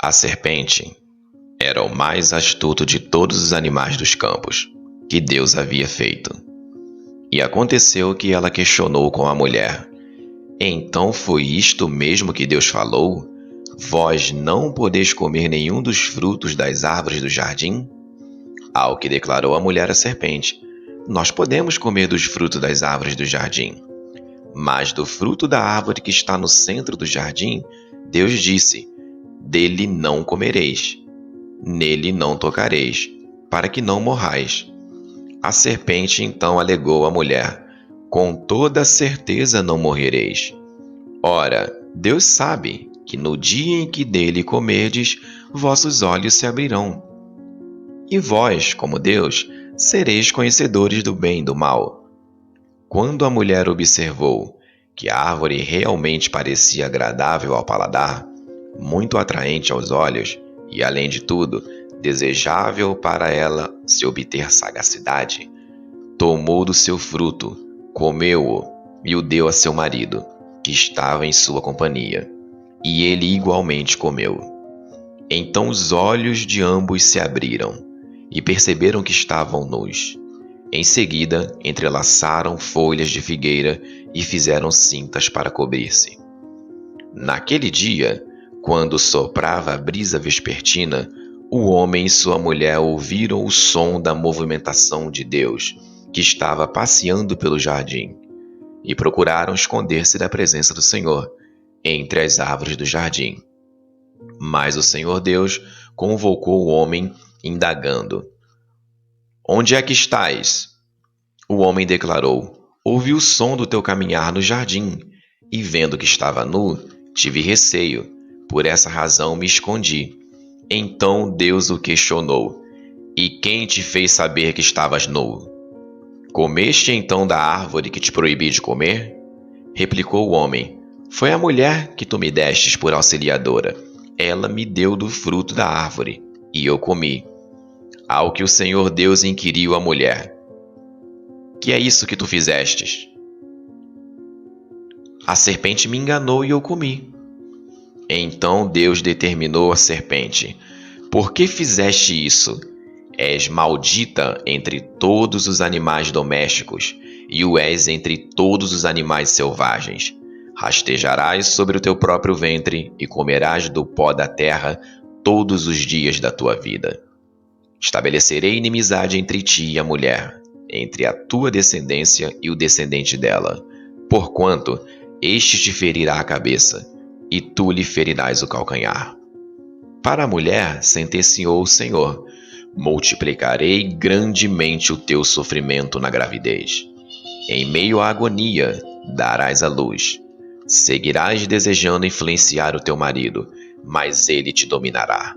A serpente era o mais astuto de todos os animais dos campos que Deus havia feito. E aconteceu que ela questionou com a mulher: Então foi isto mesmo que Deus falou? Vós não podeis comer nenhum dos frutos das árvores do jardim? Ao que declarou a mulher à serpente: Nós podemos comer dos frutos das árvores do jardim. Mas do fruto da árvore que está no centro do jardim, Deus disse: Dele não comereis, nele não tocareis, para que não morrais. A serpente então alegou à mulher: Com toda certeza não morrereis. Ora, Deus sabe que no dia em que dele comerdes, vossos olhos se abrirão. E vós, como Deus, sereis conhecedores do bem e do mal. Quando a mulher observou que a árvore realmente parecia agradável ao paladar, muito atraente aos olhos e, além de tudo, desejável para ela se obter sagacidade, tomou do seu fruto, comeu-o e o deu a seu marido, que estava em sua companhia, e ele igualmente comeu. Então os olhos de ambos se abriram e perceberam que estavam nus. Em seguida, entrelaçaram folhas de figueira e fizeram cintas para cobrir-se. Naquele dia, quando soprava a brisa vespertina, o homem e sua mulher ouviram o som da movimentação de Deus, que estava passeando pelo jardim, e procuraram esconder-se da presença do Senhor, entre as árvores do jardim. Mas o Senhor Deus convocou o homem, indagando: Onde é que estás? O homem declarou: Ouvi o som do teu caminhar no jardim, e vendo que estava nu, tive receio. Por essa razão me escondi. Então Deus o questionou: E quem te fez saber que estavas nu? Comeste então da árvore que te proibi de comer? Replicou o homem: Foi a mulher que tu me destes por auxiliadora. Ela me deu do fruto da árvore, e eu comi. Ao que o Senhor Deus inquiriu a mulher: Que é isso que tu fizestes? A serpente me enganou e eu comi. Então Deus determinou à serpente: Por que fizeste isso? És maldita entre todos os animais domésticos, e o és entre todos os animais selvagens. Rastejarás sobre o teu próprio ventre e comerás do pó da terra todos os dias da tua vida. Estabelecerei inimizade entre ti e a mulher, entre a tua descendência e o descendente dela, porquanto este te ferirá a cabeça, e tu lhe ferirás o calcanhar. Para a mulher, sentenciou o Senhor: multiplicarei grandemente o teu sofrimento na gravidez. Em meio à agonia, darás à luz. Seguirás desejando influenciar o teu marido, mas ele te dominará.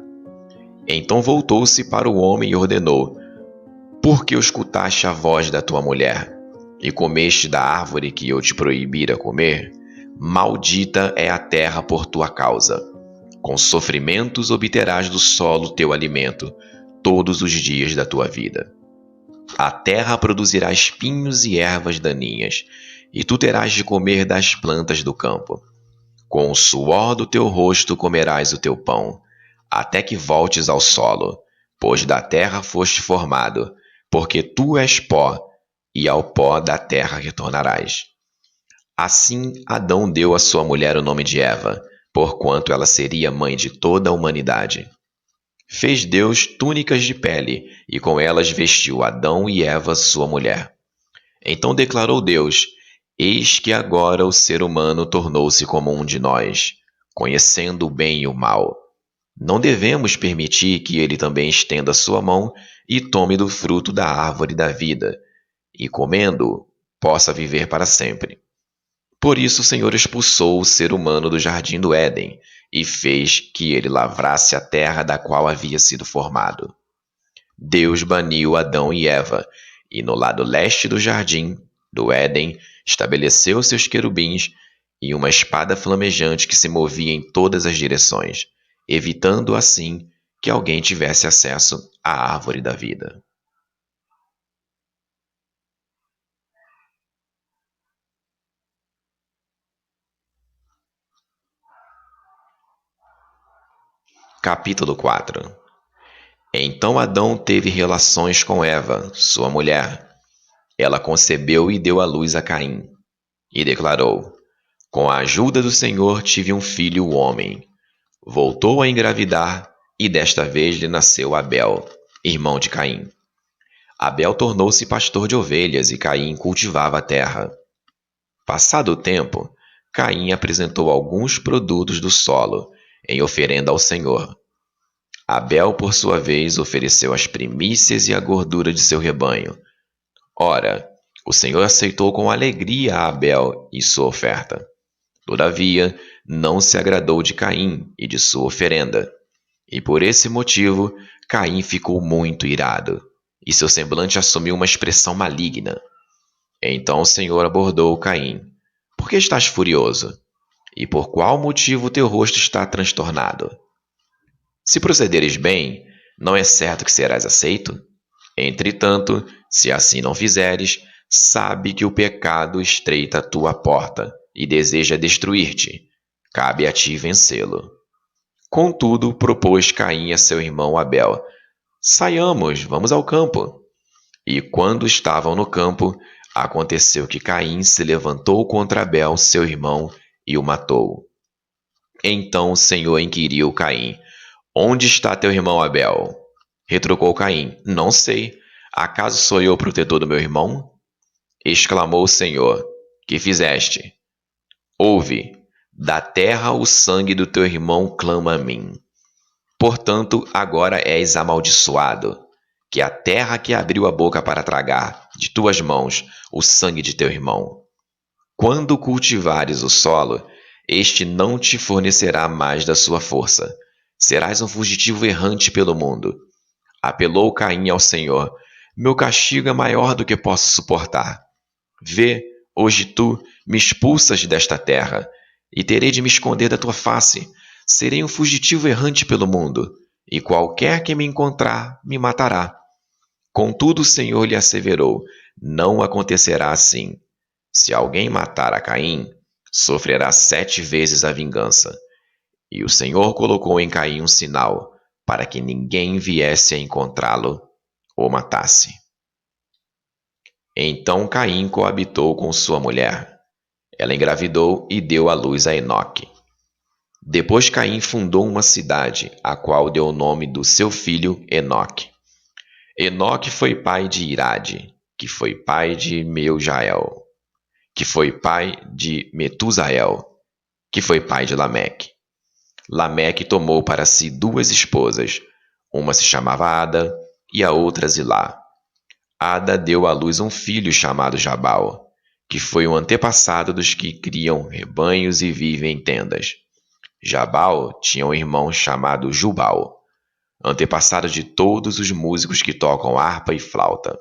Então voltou-se para o homem e ordenou: Por que escutaste a voz da tua mulher, e comeste da árvore que eu te proibira comer? Maldita é a terra por tua causa. Com sofrimentos obterás do solo teu alimento todos os dias da tua vida. A terra produzirá espinhos e ervas daninhas, e tu terás de comer das plantas do campo. Com o suor do teu rosto comerás o teu pão, até que voltes ao solo, pois da terra foste formado, porque tu és pó, e ao pó da terra retornarás. Assim Adão deu à sua mulher o nome de Eva, porquanto ela seria mãe de toda a humanidade. Fez Deus túnicas de pele, e com elas vestiu Adão e Eva, sua mulher. Então declarou Deus: Eis que agora o ser humano tornou-se como um de nós, conhecendo o bem e o mal. Não devemos permitir que ele também estenda sua mão e tome do fruto da árvore da vida, e comendo, possa viver para sempre. Por isso o Senhor expulsou o ser humano do jardim do Éden e fez que ele lavrasse a terra da qual havia sido formado. Deus baniu Adão e Eva, e no lado leste do jardim, do Éden, estabeleceu seus querubins e uma espada flamejante que se movia em todas as direções, evitando assim que alguém tivesse acesso à árvore da vida. Capítulo 4. Então Adão teve relações com Eva, sua mulher. Ela concebeu e deu à luz a Caim. E declarou: Com a ajuda do Senhor tive um filho, homem. Voltou a engravidar, e desta vez lhe nasceu Abel, irmão de Caim. Abel tornou-se pastor de ovelhas e Caim cultivava a terra. Passado o tempo, Caim apresentou alguns produtos do solo em oferenda ao Senhor. Abel, por sua vez, ofereceu as primícias e a gordura de seu rebanho. Ora, o Senhor aceitou com alegria a Abel e sua oferta. Todavia, não se agradou de Caim e de sua oferenda. E por esse motivo, Caim ficou muito irado, e seu semblante assumiu uma expressão maligna. Então o Senhor abordou Caim: Por que estás furioso? E por qual motivo teu rosto está transtornado? Se procederes bem, não é certo que serás aceito? Entretanto, se assim não fizeres, sabe que o pecado estreita a tua porta e deseja destruir-te. Cabe a ti vencê-lo. Contudo, propôs Caim a seu irmão Abel: Saiamos, vamos ao campo. E quando estavam no campo, aconteceu que Caim se levantou contra Abel, seu irmão, e o matou. Então o Senhor inquiriu Caim: Onde está teu irmão Abel? Retrucou Caim: Não sei. Acaso sou eu o protetor do meu irmão? Exclamou o Senhor: Que fizeste? Ouve, da terra o sangue do teu irmão clama a mim. Portanto, agora és amaldiçoado, que a terra que abriu a boca para tragar de tuas mãos o sangue de teu irmão. Quando cultivares o solo, este não te fornecerá mais da sua força. Serás um fugitivo errante pelo mundo. Apelou Caim ao Senhor: Meu castigo é maior do que posso suportar. Vê, hoje tu me expulsas desta terra, e terei de me esconder da tua face. Serei um fugitivo errante pelo mundo, e qualquer que me encontrar me matará. Contudo o Senhor lhe asseverou: Não acontecerá assim. Se alguém matar a Caim, sofrerá 7 vezes a vingança. E o Senhor colocou em Caim um sinal, para que ninguém viesse a encontrá-lo ou matasse. Então Caim coabitou com sua mulher. Ela engravidou e deu à luz a Enoque. Depois Caim fundou uma cidade, a qual deu o nome do seu filho Enoque. Enoque foi pai de Irade, que foi pai de Meujael, que foi pai de Metusael, que foi pai de Lameque. Lameque tomou para si 2 esposas, uma se chamava Ada e a outra Zilá. Ada deu à luz um filho chamado Jabal, que foi o antepassado dos que criam rebanhos e vivem em tendas. Jabal tinha um irmão chamado Jubal, antepassado de todos os músicos que tocam harpa e flauta.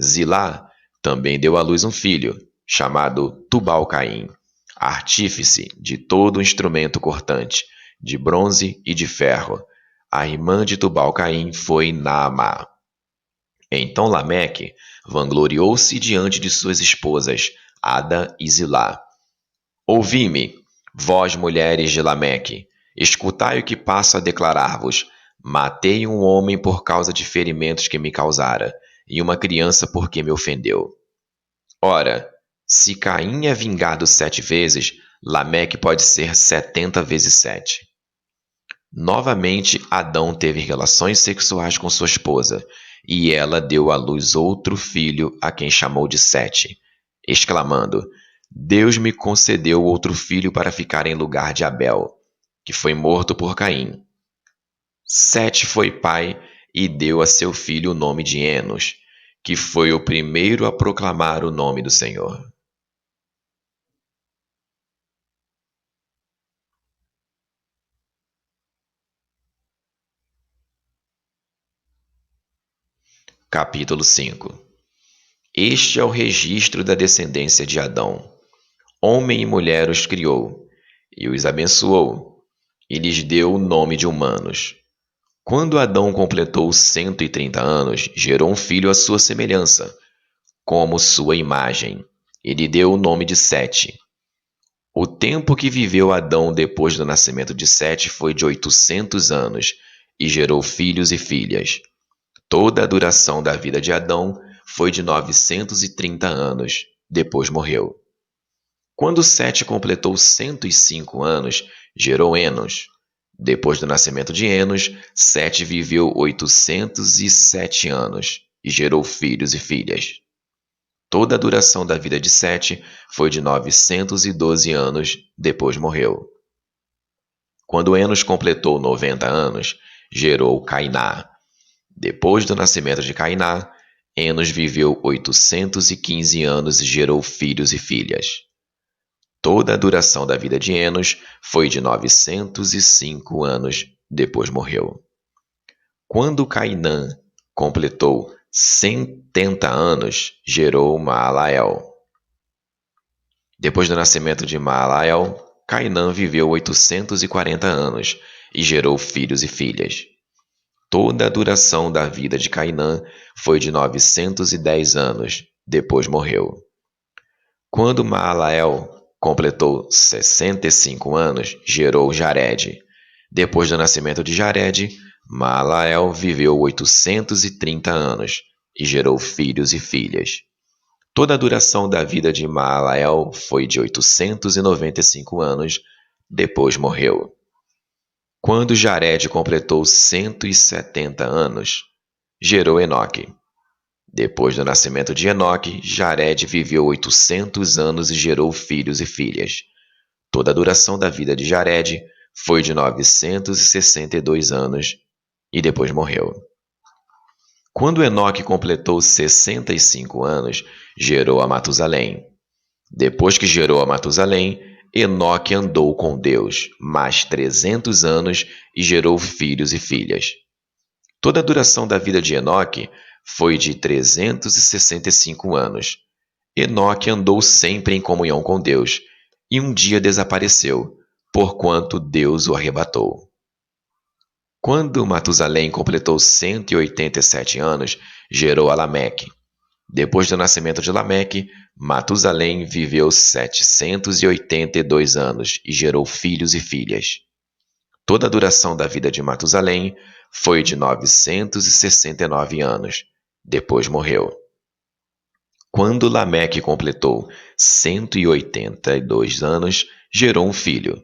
Zilá também deu à luz um filho, chamado Tubal-Caim, artífice de todo instrumento cortante, de bronze e de ferro. A irmã de Tubal-Caim foi Naamá. Então Lameque vangloriou-se diante de suas esposas, Ada e Zilá. Ouvi-me, vós mulheres de Lameque, escutai o que passo a declarar-vos. Matei um homem por causa de ferimentos que me causara, e uma criança porque me ofendeu. Ora, se Caim é vingado 7 vezes, Lameque pode ser 70 vezes 7. Novamente, Adão teve relações sexuais com sua esposa, e ela deu à luz outro filho, a quem chamou de Sete, exclamando: Deus me concedeu outro filho para ficar em lugar de Abel, que foi morto por Caim. Sete foi pai e deu a seu filho o nome de Enos, que foi o primeiro a proclamar o nome do Senhor. Capítulo 5. Este é o registro da descendência de Adão. Homem e mulher os criou, e os abençoou, e lhes deu o nome de humanos. Quando Adão completou 130 anos, gerou um filho à sua semelhança, como sua imagem, e lhe deu o nome de Sete. O tempo que viveu Adão depois do nascimento de Sete foi de 800 anos, e gerou filhos e filhas. Toda a duração da vida de Adão foi de 930 anos, depois morreu. Quando Sete completou 105 anos, gerou Enos. Depois do nascimento de Enos, Sete viveu 807 anos, e gerou filhos e filhas. Toda a duração da vida de Sete foi de 912 anos, depois morreu. Quando Enos completou 90 anos, gerou Cainá. Depois do nascimento de Cainá, Enos viveu 815 anos e gerou filhos e filhas. Toda a duração da vida de Enos foi de 905 anos, depois morreu. Quando Cainã completou 70 anos, gerou Maalael. Depois do nascimento de Maalael, Cainã viveu 840 anos e gerou filhos e filhas. Toda a duração da vida de Cainã foi de 910 anos, depois morreu. Quando Maalael completou 65 anos, gerou Jared. Depois do nascimento de Jared, Maalael viveu 830 anos e gerou filhos e filhas. Toda a duração da vida de Maalael foi de 895 anos, depois morreu. Quando Jared completou 170 anos, gerou Enoque. Depois do nascimento de Enoque, Jared viveu 800 anos e gerou filhos e filhas. Toda a duração da vida de Jared foi de 962 anos e depois morreu. Quando Enoque completou 65 anos, gerou a Matusalém. Depois que gerou a Matusalém, Enoque andou com Deus mais 300 anos e gerou filhos e filhas. Toda a duração da vida de Enoque foi de 365 anos. Enoque andou sempre em comunhão com Deus, e um dia desapareceu, porquanto Deus o arrebatou. Quando Matusalém completou 187 anos, gerou a Lameque. Depois do nascimento de Lameque, Matusalém viveu 782 anos e gerou filhos e filhas. Toda a duração da vida de Matusalém foi de 969 anos. Depois morreu. Quando Lameque completou 182 anos, gerou um filho.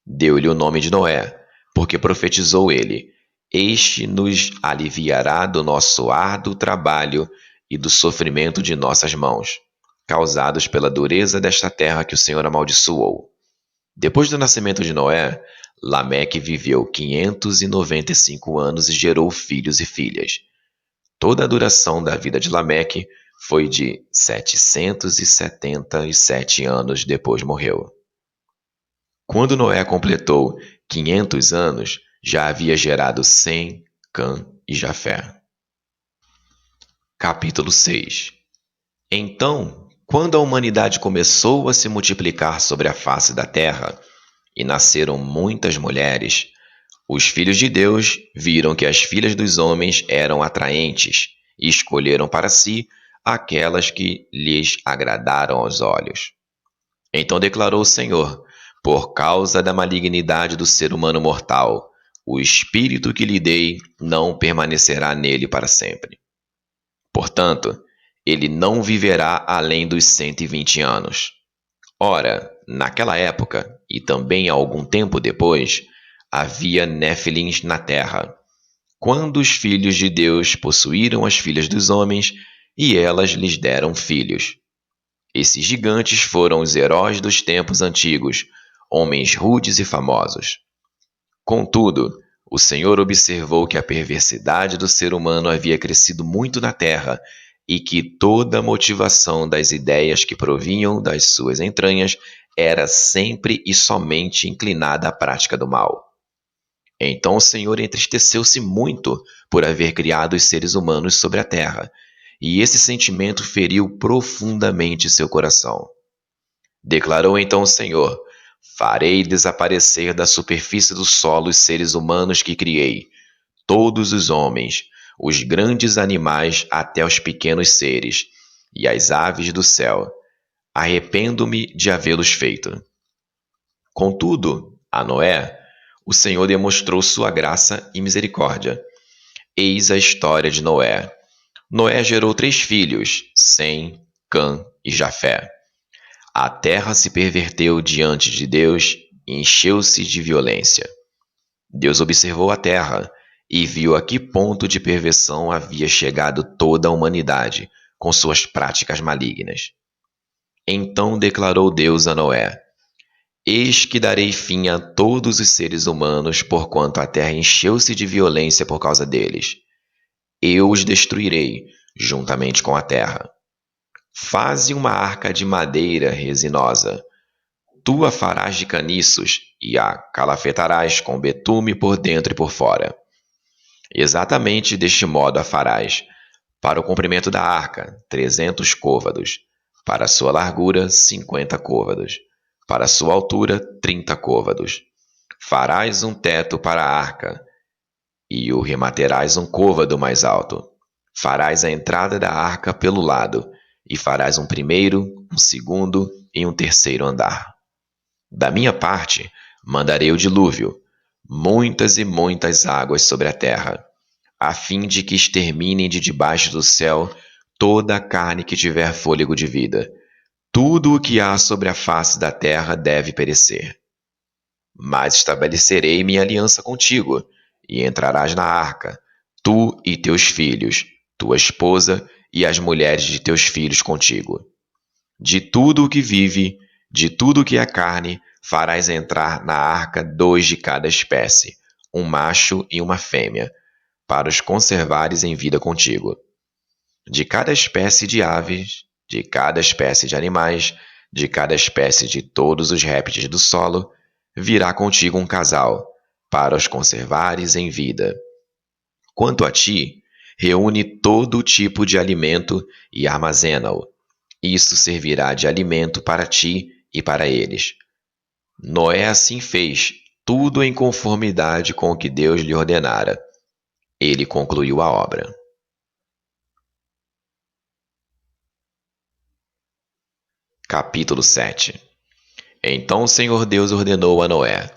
Deu-lhe o nome de Noé, porque profetizou ele: Este nos aliviará do nosso árduo trabalho e do sofrimento de nossas mãos, causados pela dureza desta terra que o Senhor amaldiçoou. Depois do nascimento de Noé, Lameque viveu 595 anos e gerou filhos e filhas. Toda a duração da vida de Lameque foi de 777 anos, depois morreu. Quando Noé completou 500 anos, já havia gerado Sem, Cã e Jafé. Capítulo 6. Então, quando a humanidade começou a se multiplicar sobre a face da terra, e nasceram muitas mulheres, os filhos de Deus viram que as filhas dos homens eram atraentes e escolheram para si aquelas que lhes agradaram aos olhos. Então declarou o Senhor: por causa da malignidade do ser humano mortal, o espírito que lhe dei não permanecerá nele para sempre. Portanto, ele não viverá além dos 120 anos. Ora, naquela época, e também algum tempo depois, havia Néfilins na terra, quando os filhos de Deus possuíram as filhas dos homens, e elas lhes deram filhos. Esses gigantes foram os heróis dos tempos antigos, homens rudes e famosos. Contudo, o Senhor observou que a perversidade do ser humano havia crescido muito na terra, e que toda a motivação das ideias que provinham das suas entranhas era sempre e somente inclinada à prática do mal. Então o Senhor entristeceu-se muito por haver criado os seres humanos sobre a terra, e esse sentimento feriu profundamente seu coração. Declarou então o Senhor: farei desaparecer da superfície do solo os seres humanos que criei, todos os homens, os grandes animais até os pequenos seres, e as aves do céu. Arrependo-me de havê-los feito. Contudo, a Noé, o Senhor demonstrou sua graça e misericórdia. Eis a história de Noé. Noé gerou 3 filhos, Sem, Cã e Jafé. A terra se perverteu diante de Deus e encheu-se de violência. Deus observou a terra e viu a que ponto de perversão havia chegado toda a humanidade com suas práticas malignas. Então declarou Deus a Noé: Eis que darei fim a todos os seres humanos, porquanto a terra encheu-se de violência por causa deles. Eu os destruirei, juntamente com a terra. Faze uma arca de madeira resinosa. Tu a farás de caniços e a calafetarás com betume por dentro e por fora. Exatamente deste modo a farás. Para o comprimento da arca, 300 côvados. Para a sua largura, 50 côvados. Para a sua altura, 30 côvados. Farás um teto para a arca, e o rematerás um côvado mais alto. Farás a entrada da arca pelo lado, e farás um primeiro, um segundo e um terceiro andar. Da minha parte, mandarei o dilúvio, muitas e muitas águas sobre a terra, a fim de que exterminem de debaixo do céu toda a carne que tiver fôlego de vida. Tudo o que há sobre a face da terra deve perecer. Mas estabelecerei minha aliança contigo, e entrarás na arca, tu e teus filhos, tua esposa e as mulheres de teus filhos contigo. De tudo o que vive, de tudo o que é carne, farás entrar na arca 2 de cada espécie, um macho e uma fêmea, para os conservares em vida contigo. De cada espécie de aves, de cada espécie de animais, de cada espécie de todos os répteis do solo, virá contigo um casal, para os conservares em vida. Quanto a ti, reúne todo tipo de alimento e armazena-o. Isso servirá de alimento para ti e para eles. Noé assim fez, tudo em conformidade com o que Deus lhe ordenara. Ele concluiu a obra. Capítulo 7. Então o Senhor Deus ordenou a Noé: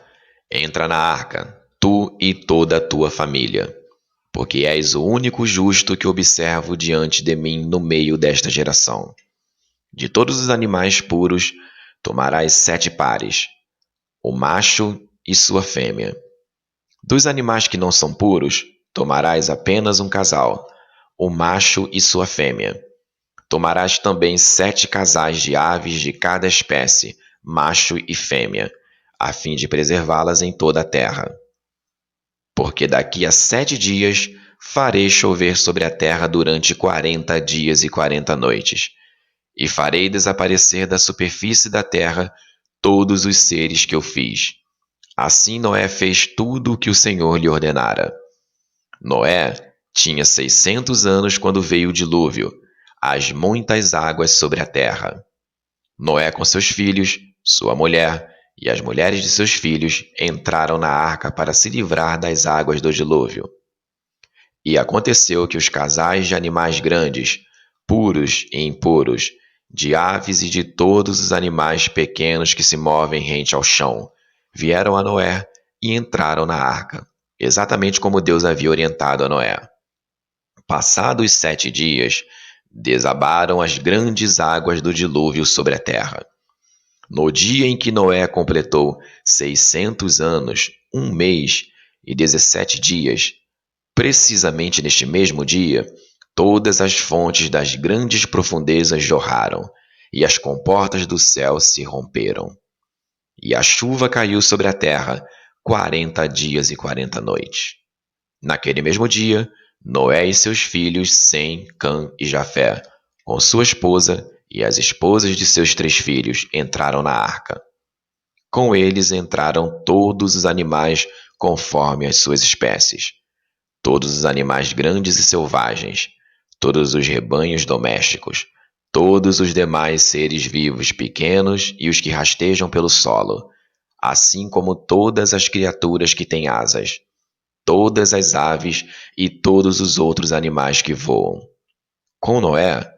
Entra na arca, tu e toda a tua família, porque és o único justo que observo diante de mim no meio desta geração. De todos os animais puros, tomarás 7 pares, o macho e sua fêmea. Dos animais que não são puros, tomarás apenas um casal, o macho e sua fêmea. Tomarás também 7 casais de aves de cada espécie, macho e fêmea, a fim de preservá-las em toda a terra. Porque daqui a 7 dias farei chover sobre a terra durante 40 dias e 40 noites, e farei desaparecer da superfície da terra todos os seres que eu fiz. Assim Noé fez tudo o que o Senhor lhe ordenara. Noé tinha 600 anos quando veio o dilúvio, as muitas águas sobre a terra. Noé com seus filhos, sua mulher e as mulheres de seus filhos entraram na arca para se livrar das águas do dilúvio. E aconteceu que os casais de animais grandes, puros e impuros, de aves e de todos os animais pequenos que se movem rente ao chão, vieram a Noé e entraram na arca, exatamente como Deus havia orientado a Noé. Passados 7 dias, desabaram as grandes águas do dilúvio sobre a terra. No dia em que Noé completou 600 anos, 1 mês e 17 dias, precisamente neste mesmo dia, todas as fontes das grandes profundezas jorraram, e as comportas do céu se romperam. E a chuva caiu sobre a terra 40 dias e 40 noites. Naquele mesmo dia, Noé e seus filhos Sem, Cã e Jafé, com sua esposa e as esposas de seus 3 filhos, entraram na arca. Com eles entraram todos os animais conforme as suas espécies, todos os animais grandes e selvagens, todos os rebanhos domésticos, todos os demais seres vivos pequenos e os que rastejam pelo solo, assim como todas as criaturas que têm asas, todas as aves e todos os outros animais que voam. Com Noé,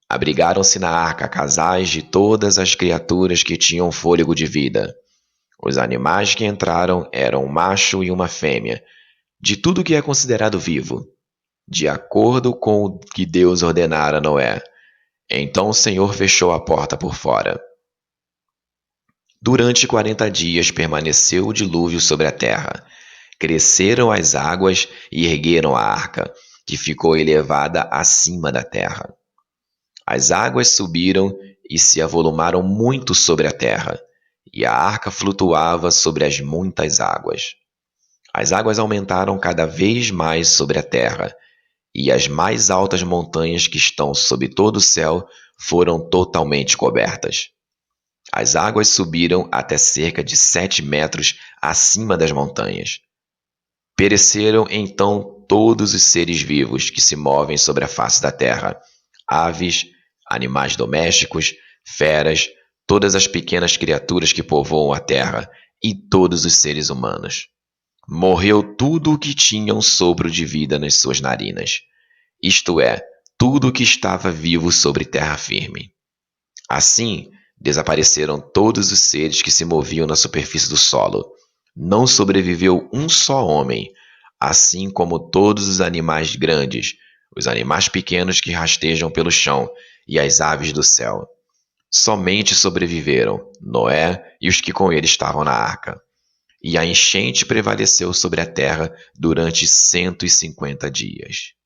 abrigaram-se na arca casais de todas as criaturas que tinham fôlego de vida. Os animais que entraram eram um macho e uma fêmea, de tudo que é considerado vivo, de acordo com o que Deus ordenara a Noé. Então o Senhor fechou a porta por fora. Durante 40 dias permaneceu o dilúvio sobre a terra. Cresceram as águas e ergueram a arca, que ficou elevada acima da terra. As águas subiram e se avolumaram muito sobre a terra, e a arca flutuava sobre as muitas águas. As águas aumentaram cada vez mais sobre a terra, e as mais altas montanhas que estão sob todo o céu foram totalmente cobertas. As águas subiram até cerca de 7 metros acima das montanhas. Pereceram então todos os seres vivos que se movem sobre a face da terra: aves, animais domésticos, feras, todas as pequenas criaturas que povoam a terra e todos os seres humanos. Morreu tudo o que tinha um sopro de vida nas suas narinas, isto é, tudo o que estava vivo sobre terra firme. Assim, desapareceram todos os seres que se moviam na superfície do solo. Não sobreviveu um só homem, assim como todos os animais grandes, os animais pequenos que rastejam pelo chão e as aves do céu. Somente sobreviveram Noé e os que com ele estavam na arca. E a enchente prevaleceu sobre a terra durante 150 dias.